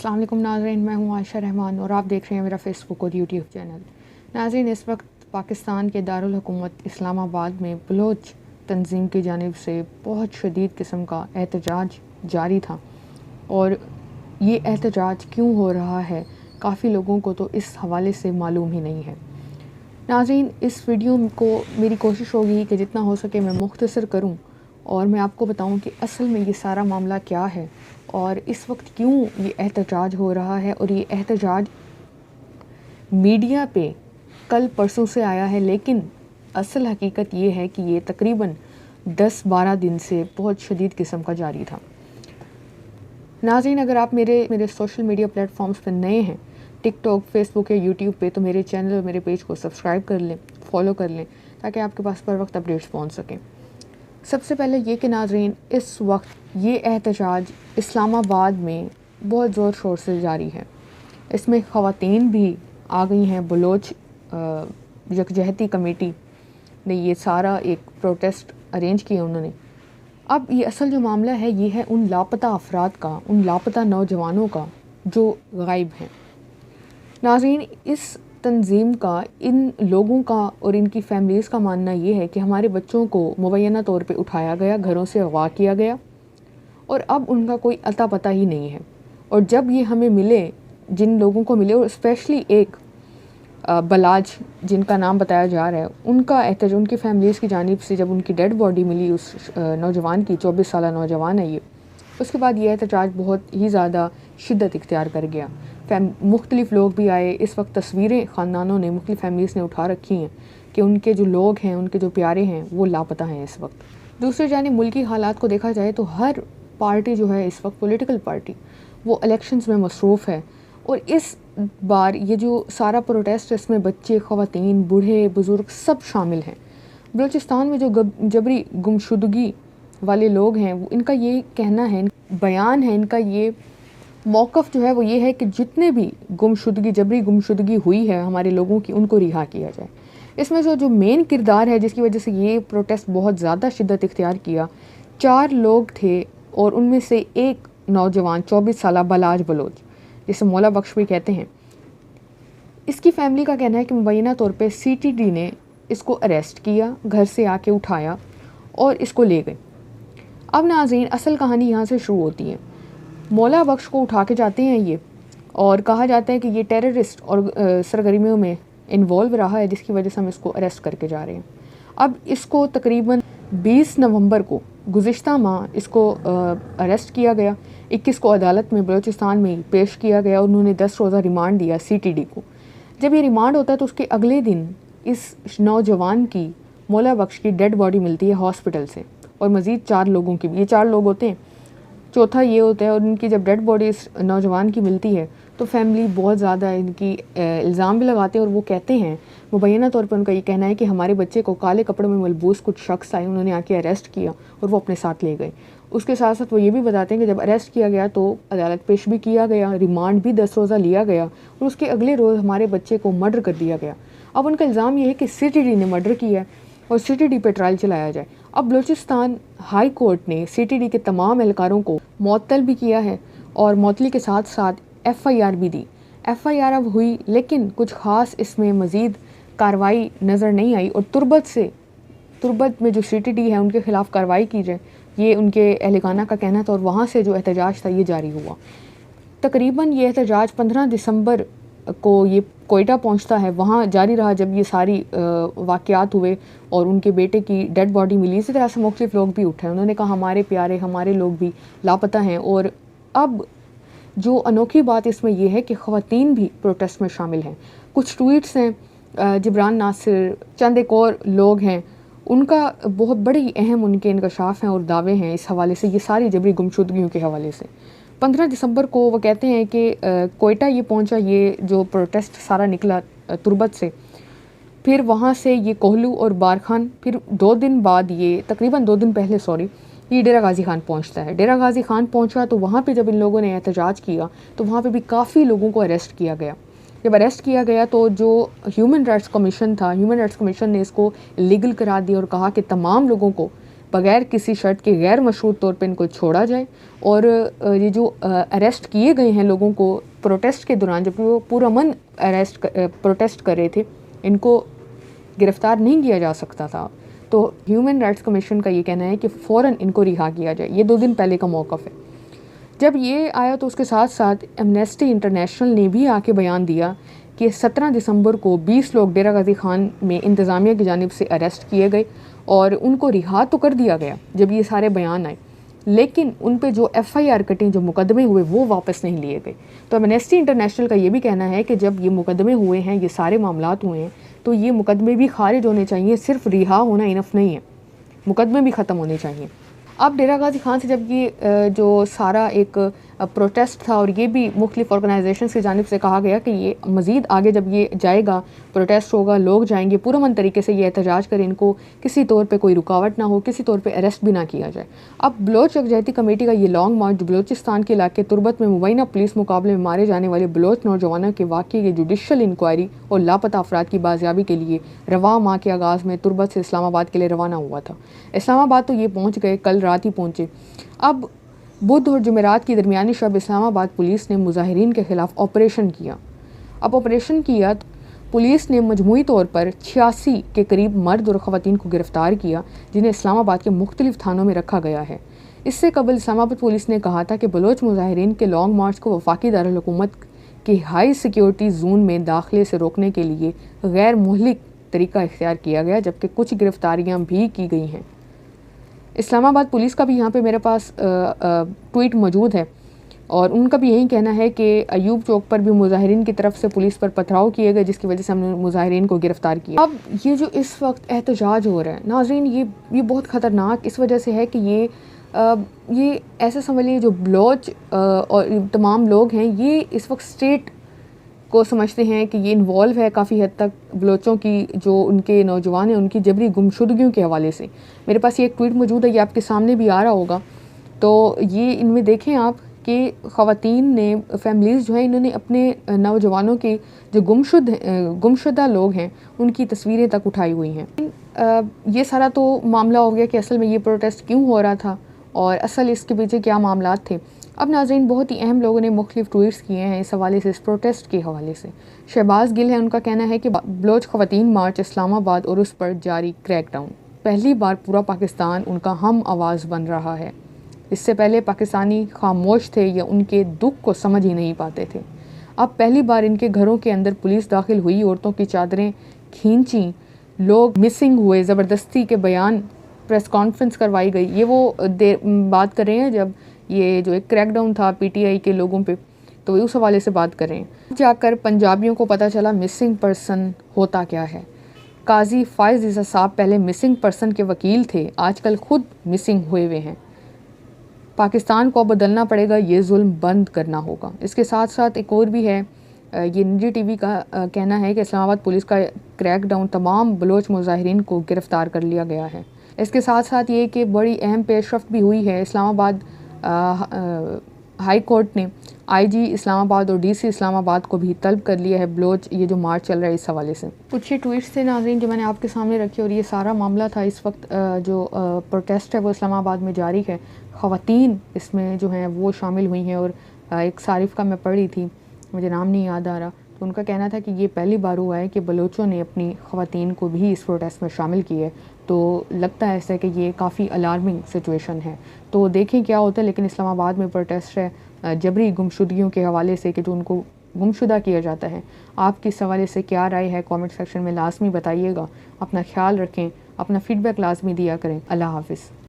अस्सलाम वालेकुम नाज़रीन, मैं हूँ आयशा रहमान और आप देख रहे हैं मेरा फ़ेसबुक और यूट्यूब चैनल। नाज़रीन, इस वक्त पाकिस्तान के दारुल हुकूमत इस्लामाबाद में बलोच तंजीम की जानिब से बहुत शदीद किस्म का एहतजाज जारी था और ये एहतजाज क्यों हो रहा है काफ़ी लोगों को तो इस हवाले से मालूम ही नहीं है। नाज़रीन, इस वीडियो को मेरी कोशिश होगी कि जितना हो सके मैं मुख्तसर करूँ और मैं आपको बताऊं कि असल में ये सारा मामला क्या है और इस वक्त क्यों ये एहतजाज हो रहा है। और ये एहतजाज मीडिया पे कल परसों से आया है, लेकिन असल हकीकत ये है कि ये तकरीबन 10-12 दिन से बहुत शदीद किस्म का जारी था। नाज़रीन, अगर आप मेरे सोशल मीडिया प्लेटफॉर्म्स पर नए हैं, टिकटॉक, फेसबुक या यूट्यूब पे, तो मेरे चैनल और मेरे पेज को सब्सक्राइब कर लें, फॉलो कर लें, ताकि आपके पास पर वक्त अपडेट्स पहुंच सकें। सबसे पहले ये कि नाज़रीन, इस वक्त ये एहतजाज इस्लामाबाद में बहुत ज़ोर शोर से जारी है। इसमें ख़वातीन भी आ गई हैं। बलोच यकजहती कमेटी ने ये सारा एक प्रोटेस्ट अरेंज किया उन्होंने। अब ये असल जो मामला है ये है उन लापता अफराद का, उन लापता नौजवानों का जो गायब हैं। नाज़रीन, इस तंजीम का, इन लोगों का और इनकी फैमिलीज़ का मानना ये है कि हमारे बच्चों को मुबैना तौर पे उठाया गया, घरों से अगवा किया गया और अब उनका कोई अता पता ही नहीं है। और जब ये हमें मिले, जिन लोगों को मिले, और स्पेशली एक बलाज जिनका नाम बताया जा रहा है, उनका एहतजाज उनकी फैमिलीज़ की जानिब से जब उनकी डेड बॉडी मिली उस नौजवान की, 24 साल नौजवान है ये, उसके बाद ये एहतजाज बहुत ही ज़्यादा शिद्दत इख्तियार कर गया। मुख्तलिफ़ लोग भी आए। इस वक्त तस्वीरें ख़ानदानों ने, मुख्तलिफ़ फैमिलीज़ ने उठा रखी हैं कि उनके जो लोग हैं, उनके जो प्यारे हैं, वो लापता हैं इस वक्त। दूसरी जानिब मुल्की हालात को देखा जाए तो हर पार्टी जो है इस वक्त, पॉलिटिकल पार्टी, वो इलेक्शंस में मसरूफ़ है। और इस बार ये जो सारा प्रोटेस्ट, इसमें बच्चे, ख़वातीन, बूढ़े, बुज़ुर्ग सब शामिल हैं। बलूचिस्तान में जो जबरी गुमशुदगी वाले लोग हैं, वो इनका ये कहना है, बयान है इनका, ये मौक़िफ़ जो है वो ये है कि जितने भी जबरी गुमशुदगी हुई है हमारे लोगों की, उनको रिहा किया जाए। इसमें से जो मेन किरदार है जिसकी वजह से ये प्रोटेस्ट बहुत ज़्यादा शिद्दत इख्तियार किया, 4 लोग थे और उनमें से एक नौजवान 24 साल बलाज बलोच, जिसे मौला बख्श भी कहते हैं, इसकी फैमिली का कहना है कि मुबैना तौर पे CTD ने इसको अरेस्ट किया, घर से आके उठाया और इसको ले गए। अब नाज़रीन, असल कहानी यहाँ से शुरू होती है। मौला बख्श को उठा के जाते हैं ये, और कहा जाता है कि ये टेररिस्ट और सरगर्मियों में इन्वॉल्व रहा है, जिसकी वजह से हम इसको अरेस्ट करके जा रहे हैं। अब इसको तकरीबन 20 नवंबर को, गुज़िश्ता माह, इसको अरेस्ट किया गया। 21 को अदालत में बलूचिस्तान में पेश किया गया और उन्होंने 10 रोज़ा रिमांड दिया CTD को। जब ये रिमांड होता है तो उसके अगले दिन इस नौजवान की, मौला बख्श की, डेड बॉडी मिलती है हॉस्पिटल से, और मज़ीद 4 लोगों की भी। ये 4 लोग होते हैं, चौथा ये होता है। और उनकी जब डेड बॉडी इस नौजवान की मिलती है तो फैमिली बहुत ज़्यादा इनकी इल्ज़ाम भी लगाते हैं और वो कहते हैं, मुबैना तौर पर उनका ये कहना है कि हमारे बच्चे को काले कपड़ों में मलबूस कुछ शख्स आए, उन्होंने आके अरेस्ट किया और वो अपने साथ ले गए। उसके साथ साथ वो ये भी बताते हैं कि जब अरेस्ट किया गया तो अदालत पेश भी किया गया, रिमांड भी 10 रोज़ा लिया गया और उसके अगले रोज़ हमारे बच्चे को मर्डर कर दिया गया। अब उनका इल्ज़ाम ये है कि CTD ने मर्डर किया है और CTD पे ट्रायल चलाया जाए। अब बलूचिस्तान हाई कोर्ट ने CTD के तमाम एहलकारों को मुअत्तल भी किया है और मुअत्तली के साथ साथ FIR भी दी। FIR अब हुई, लेकिन कुछ ख़ास इसमें मज़ीद कार्रवाई नज़र नहीं आई। और तुर्बत में जो CTD है उनके ख़िलाफ़ कार्रवाई की जाए, ये उनके अहलकाना का कहना था। और वहाँ से जो एहतजाज था ये जारी हुआ। तकरीबन ये एहतजाज 15 दिसंबर को ये कोयटा पहुंचता है, वहाँ जारी रहा जब ये सारी वाक़यात हुए और उनके बेटे की डेड बॉडी मिली। इसी तरह से मुख्तलिफ़ लोग भी उठे, उन्होंने कहा हमारे प्यारे, हमारे लोग भी लापता हैं। और अब जो अनोखी बात इसमें यह है कि ख़वातीन भी प्रोटेस्ट में शामिल हैं। कुछ ट्वीट्स हैं, जिब्रान नासिर, चंद एक और लोग हैं, उनका बहुत बड़ी अहम उनके इंकशाफ हैं और दावे हैं इस हवाले से, ये सारी जबरी गुमशुदगियों के हवाले से। 15 दिसंबर को वो कहते हैं कि कोयटा ये पहुंचा, ये जो प्रोटेस्ट सारा निकला तुर्बत से, फिर वहाँ से ये कोहलू और बारखान, फिर 2 दिन बाद, ये तकरीबन 2 दिन पहले ये डेरा गाजी खान पहुँचता है। डेरा गाजी खान पहुँचा तो वहाँ पे जब इन लोगों ने एहतजाज किया तो वहाँ पे भी काफ़ी लोगों को अरेस्ट किया गया। जब अरेस्ट किया गया तो जो ह्यूमन राइट्स कमीशन था, ह्यूमन राइट्स कमीशन ने इसको इलीगल करार दिया और कहा कि तमाम लोगों को बगैर किसी शर्त के गैर मशरूत तौर पे इनको छोड़ा जाए। और ये जो अरेस्ट किए गए हैं लोगों को प्रोटेस्ट के दौरान, जबकि वो पुरअमन प्रोटेस्ट कर रहे थे, इनको गिरफ़्तार नहीं किया जा सकता था। तो ह्यूमन राइट्स कमीशन का ये कहना है कि फ़ौरन इनको रिहा किया जाए। ये 2 दिन पहले का मौक़िफ़ है। जब ये आया तो उसके साथ साथ एमनेस्टी इंटरनेशनल ने भी आके बयान दिया कि 17 दिसंबर को 20 लोग डेरा गाजी खान में इंतज़ामिया की जानिब से अरेस्ट किए गए और उनको रिहा तो कर दिया गया जब ये सारे बयान आए, लेकिन उन पे जो FIR कटें, जो मुकदमे हुए, वो वापस नहीं लिए गए। तो एमनेस्टी इंटरनेशनल का ये भी कहना है कि जब ये मुकदमे हुए हैं, ये सारे मामलात हुए हैं, तो ये मुकदमे भी खारिज होने चाहिए। सिर्फ रिहा होना इनफ नहीं है, मुकदमे भी ख़त्म होने चाहिए। अब डेरा गाजी खान से जब ये जो सारा एक प्रोटेस्ट था और ये भी मुख्तलिफ ऑर्गेनाइजेशंस की जानिब से कहा गया कि ये मज़ीद आगे जब ये जाएगा, प्रोटेस्ट होगा, लोग जाएंगे, पुरअमन तरीके से ये एहतजाज करें, इनको किसी तौर पे कोई रुकावट ना हो, किसी तौर पे अरेस्ट भी ना किया जाए। अब बलोच यकजहती कमेटी का ये लॉन्ग मार्च बलोचिस्तान के इलाके तुर्बत में मुबैना पुलिस मुकाबले में मारे जाने वाले बलोच नौजवानों के वाक़े की जुडिशल इंक्वायरी और लापता अफराद की बाजियाबी के लिए रवा माह के आगाज़ में तुर्बत से इस्लामाबाद के लिए रवाना हुआ था। इस्लामाबाद तो ये पहुँच गए, कल रात ही पहुँचे। अब बुध और जुमेरात की दरमियानी शब इस्लामाबाद पुलिस ने मुजाहिरीन के ख़िलाफ़ ऑपरेशन किया। अब ऑपरेशन किया तो पुलिस ने मजमूई तौर पर 86 के करीब मर्द और ख़वातीन को गिरफ़्तार किया, जिन्हें इस्लामाबाद के मुख्तलिफ थानों में रखा गया है। इससे कबल इस्लामाबाद पुलिस ने कहा था कि बलोच मुजाहिरीन के लॉन्ग मार्च को वफाकी दारुल हुकूमत के हाई सिक्योरिटी जोन में दाखिले से रोकने के लिए गैर मुहलिक तरीका इख्तियार किया गया, जबकि कुछ गिरफ़्तारियाँ भी की गई हैं। इस्लामाबाद पुलिस का भी यहाँ पे मेरे पास ट्वीट मौजूद है और उनका भी यही कहना है कि अयूब चौक पर भी मुजाहिरीन की तरफ से पुलिस पर पथराव किए गए, जिसकी वजह से हमने मुजाहिरीन को गिरफ़्तार किया। अब ये जो इस वक्त एहतजाज हो रहा है नाज़रीन, ये बहुत ख़तरनाक इस वजह से है कि ये ऐसे समझ लीजिए जो बलोच और तमाम लोग हैं, ये इस वक्त स्टेट को समझते हैं कि ये इन्वॉल्व है काफ़ी हद तक बलोचों की, जो उनके नौजवान हैं, उनकी जबरी गुमशुदगियों के हवाले से। मेरे पास ये एक ट्वीट मौजूद है, ये आपके सामने भी आ रहा होगा। तो ये इनमें देखें आप कि ख़वातीन ने, फैमिलीज़ जो हैं, इन्होंने अपने नौजवानों के जो गुमशुदा लोग हैं उनकी तस्वीरें तक उठाई हुई हैं। ये सारा तो मामला हो गया कि असल में ये प्रोटेस्ट क्यों हो रहा था और असल इसके पीछे क्या मामलात थे। अब नाज़रीन, बहुत ही अहम लोगों ने मुख्तलिफ ट्वीट्स किए हैं इस हवाले से, इस प्रोटेस्ट के हवाले से। शहबाज गिल है, उनका कहना है कि बलोच ख़वातीन मार्च इस्लामाबाद और उस पर जारी क्रैकडाउन, पहली बार पूरा पाकिस्तान उनका हम आवाज़ बन रहा है। इससे पहले पाकिस्तानी खामोश थे या उनके दुख को समझ ही नहीं पाते थे। अब पहली बार इनके घरों के अंदर पुलिस दाखिल हुई, औरतों की चादरें खींची, लोग मिसिंग हुए, ज़बरदस्ती के बयान, प्रेस कॉन्फ्रेंस करवाई गई। ये वो बात कर रहे हैं जब ये जो एक क्रैकडाउन था PTI के लोगों पे, तो उस हवाले से बात कर रहे हैं। जाकर पंजाबियों को पता चला मिसिंग पर्सन होता क्या है। काजी फायज़ ईसा साहब पहले मिसिंग पर्सन के वकील थे, आजकल खुद मिसिंग हुए हुए हैं। पाकिस्तान को बदलना पड़ेगा, ये जुल्म बंद करना होगा। इसके साथ साथ एक और भी है, ये निजी TV का कहना है कि इस्लामाबाद पुलिस का क्रैकडाउन, तमाम बलोच मुजाहिरीन को गिरफ़्तार कर लिया गया है। इसके साथ साथ ये कि बड़ी अहम पेशरफ्त भी हुई है। इस्लामाबाद हाई कोर्ट ने IG इस्लामाबाद और DC इस्लामाबाद को भी तलब कर लिया है बलोच ये जो मार्च चल रहा है इस हवाले से। कुछ ये ट्वीट्स थे नाज़रीन जो मैंने आपके सामने रखे और ये सारा मामला था इस वक्त जो प्रोटेस्ट है वो इस्लामाबाद में जारी है। ख़वातीन इसमें जो हैं वो शामिल हुई हैं और एक सारिफ का मैं पढ़ रही थी, मुझे नाम नहीं याद आ रहा, तो उनका कहना था कि ये पहली बार हुआ है कि बलोचों ने अपनी ख़वातीन को भी इस प्रोटेस्ट में शामिल किया है। तो लगता है ऐसा कि ये काफ़ी अलार्मिंग सिचुएशन है। तो देखें क्या होता है। लेकिन इस्लामाबाद में प्रोटेस्ट है जबरी गुमशुदगियों के हवाले से कि जो उनको गुमशुदा किया जाता है। आपकी इस हवाले से क्या राय है कमेंट सेक्शन में लाजमी बताइएगा। अपना ख्याल रखें, अपना फ़ीडबैक लाजमी दिया करें। अल्लाह हाफ़िज़।